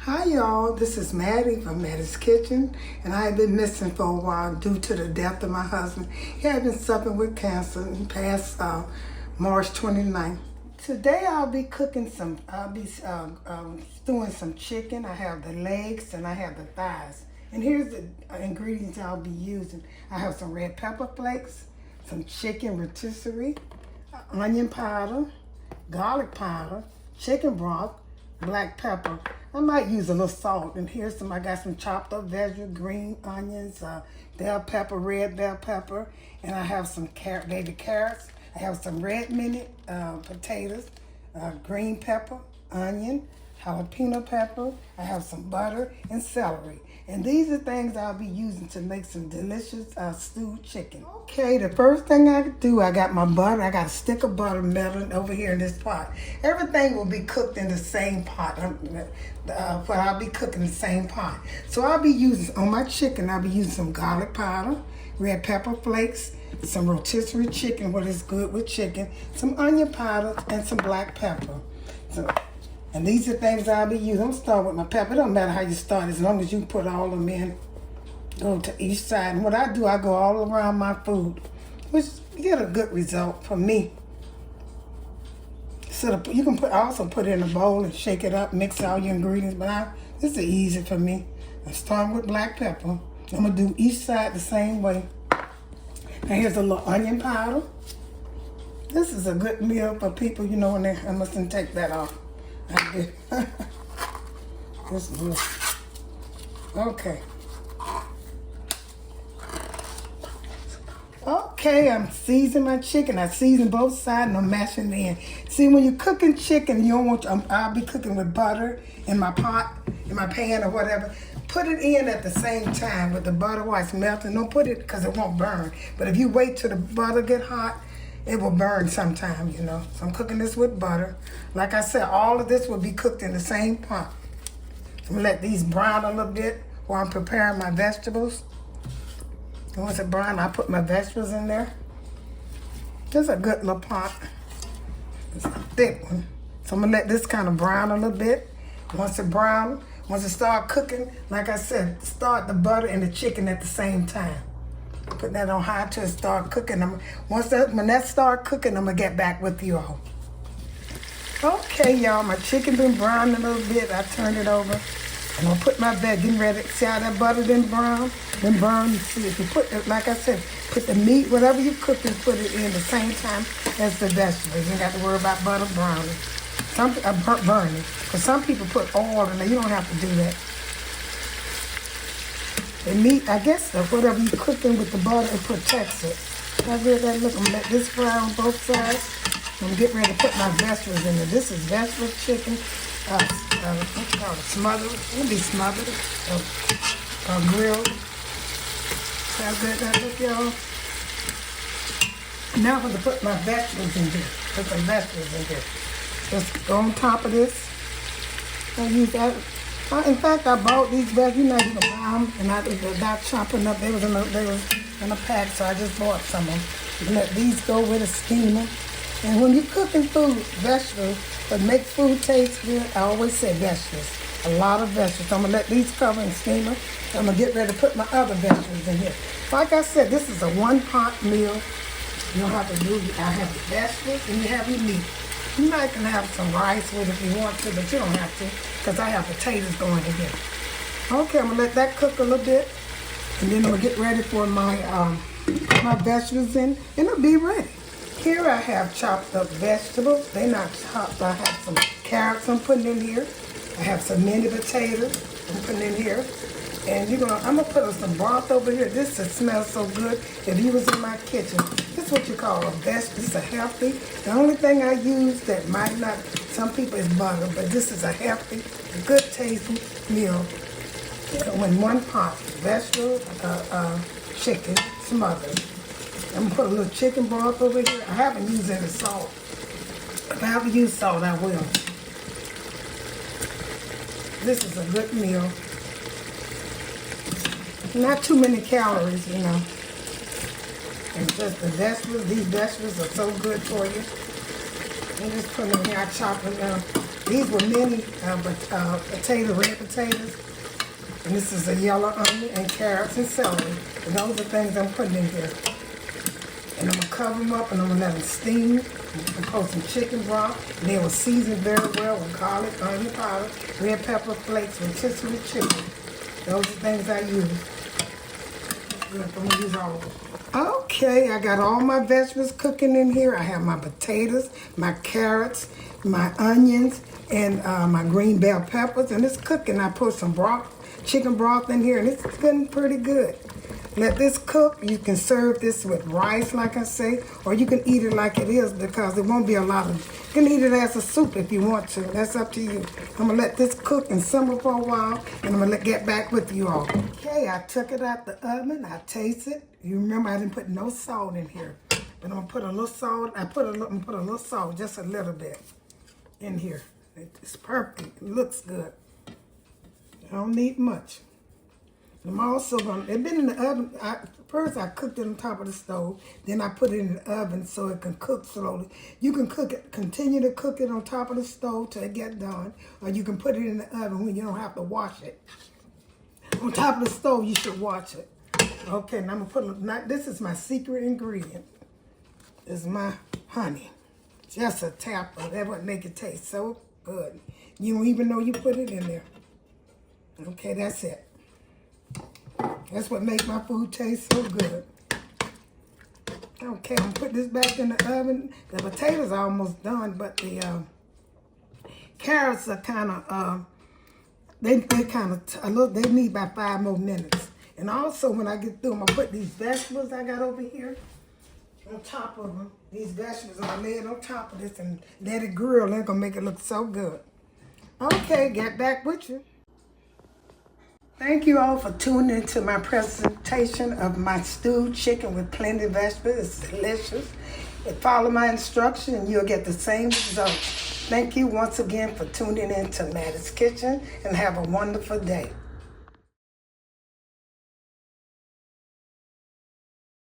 Hi y'all, this is Mattie from Mattie's Kitchen, and I have been missing for a while due to the death of my husband. He had been suffering with cancer and passed March 29th. Today I'll be cooking stewing some chicken. I have the legs and I have the thighs. And here's the ingredients I'll be using. I have some red pepper flakes, some chicken rotisserie, onion powder, garlic powder, chicken broth, black pepper. I might use a little salt. And here's some, I got some chopped up vegetables, green onions, bell pepper, red bell pepper, and I have some baby carrots. I have some red minute potatoes, green pepper, onion, jalapeno pepper. I have some butter and celery. And these are things I'll be using to make some delicious stewed chicken. Okay, the first thing I do, I got my butter. I got a stick of butter melting over here in this pot. Everything will be cooked in the same pot. I'll be cooking the same pot. So I'll be using, on my chicken, I'll be using some garlic powder, red pepper flakes, some rotisserie chicken, what is good with chicken, some onion powder, and some black pepper. And these are things I'll be using. I'm starting with my pepper. It don't matter how you start, as long as you put all of them in, go to each side. And what I do, I go all around my food, which get a good result for me. So you can also put it in a bowl and shake it up, mix all your ingredients. But this is easy for me. I'm starting with black pepper. I'm gonna do each side the same way. Now here's a little onion powder. This is a good meal for people, you know, I mustn't take that off. I did. This is good. Okay. Okay, I'm seasoning my chicken. I season both sides and I'm mashing it in. See, when you're cooking chicken, you don't want, I'll be cooking with butter in my pot, in my pan or whatever. Put it in at the same time with the butter while it's melting. Don't put it because it won't burn. But if you wait till the butter get hot, it will burn sometime, you know. So I'm cooking this with butter. Like I said, all of this will be cooked in the same pot. I'm gonna let these brown a little bit while I'm preparing my vegetables. And once it brown, I put my vegetables in there. This is a good little pot. It's a thick one. So I'm gonna let this kind of brown a little bit. Once it start cooking, like I said, start the butter and the chicken at the same time. Put that on high till it start cooking. When that start cooking, I'm gonna get back with you all. Okay, y'all, my chicken been browned a little bit. I turned it over. I'm gonna put my getting ready. See how that butter been brown? Been burned. See, if you put it, like I said, put the meat, whatever you cook, and put it in the same time as the vegetables. You ain't got to worry about butter browning. Burning. Because some people put oil in there. You don't have to do that. The meat, I guess, whatever you're cooking with the butter, it protects it. I read that. Look, I'm gonna let this fry on both sides. I'm getting ready to put my vegetables in there. This is vegetable chicken, what's it called, smothered. It'll be smothered or grilled. See how good that look, y'all? Now I'm gonna put my vegetables in here. Put some vegetables in here. Just go on top of this. I'll use that. In fact, I bought these vegetables. You know, you can buy them, and I was not chopping up. They was in a pack, so I just bought some of them. You can let these go with a steamer. And when you're cooking food, vegetables, what makes food taste good, I always say vegetables. A lot of vegetables. So I'm gonna let these cover in steamer. I'm gonna get ready to put my other vegetables in here. Like I said, this is a one-pot meal. You don't have to do. I have the vegetables and you have your meat. You might can have some rice with it if you want to, but you don't have to, because I have potatoes going in here. Okay, I'm gonna let that cook a little bit, and then I'm gonna get ready for my my vegetables in, and it'll be ready. Here I have chopped up vegetables. They're not chopped. I have some carrots I'm putting in here. I have some mini potatoes I'm putting in here. And I'm gonna put some broth over here. This smells so good. If you was in my kitchen, this is what you call a vegetable. This is a healthy. The only thing I use that might not, some people is butter, but this is a healthy, good tasting meal. In one pot, vegetable, chicken, smothered. I'm gonna put a little chicken broth over here. I haven't used any salt. If I haven't used salt, I will. This is a good meal. Not too many calories, you know. And just the vegetables, these vegetables are so good for you. And just put them in here, I chop them down. These were mini red potatoes. And this is a yellow onion and carrots and celery. And those are things I'm putting in here. And I'm going to cover them up and I'm going to let them steam. And put some chicken broth. And they will season very well with garlic, onion powder, red pepper flakes, rotisserie chicken. Those are things I use. I'm going to use all of them. Okay, I got all my vegetables cooking in here. I have my potatoes, my carrots, my onions, and my green bell peppers. And it's cooking. I put some broth, chicken broth in here, and it's getting pretty good. Let this cook. You can serve this with rice, like I say, or you can eat it like it is because it won't be a lot of, you can eat it as a soup if you want to. That's up to you. I'm going to let this cook and simmer for a while, and I'm going to get back with you all. Okay, I took it out the oven. I tasted it. You remember I didn't put no salt in here, but I'm going to put a little salt. I'm going to put a little salt, just a little bit in here. It's perfect. It looks good. I don't need much. I'm also going to, it's been in the oven. First I cooked it on top of the stove. Then I put it in the oven so it can cook slowly. You can cook it, continue to cook it on top of the stove till it gets done. Or you can put it in the oven when you don't have to wash it. On top of the stove, you should wash it. Okay, now I'm going to put, this is my secret ingredient. This is my honey. Just a tap of that would make it taste so good. You don't even know you put it in there. Okay, that's it. That's what makes my food taste so good. Okay, I'm going to put this back in the oven. The potatoes are almost done, but the carrots are kind of, they need about 5 more minutes. And also, when I get through, I'm going to put these vegetables I got over here on top of them. These vegetables, I'm going to lay it on top of this and let it grill. And it's going to make it look so good. Okay, get back with you. Thank you all for tuning into my presentation of my stewed chicken with plenty of vegetables. It's delicious. Follow my instruction and you'll get the same results. Thank you once again for tuning in to Mattie's Kitchen and have a wonderful day.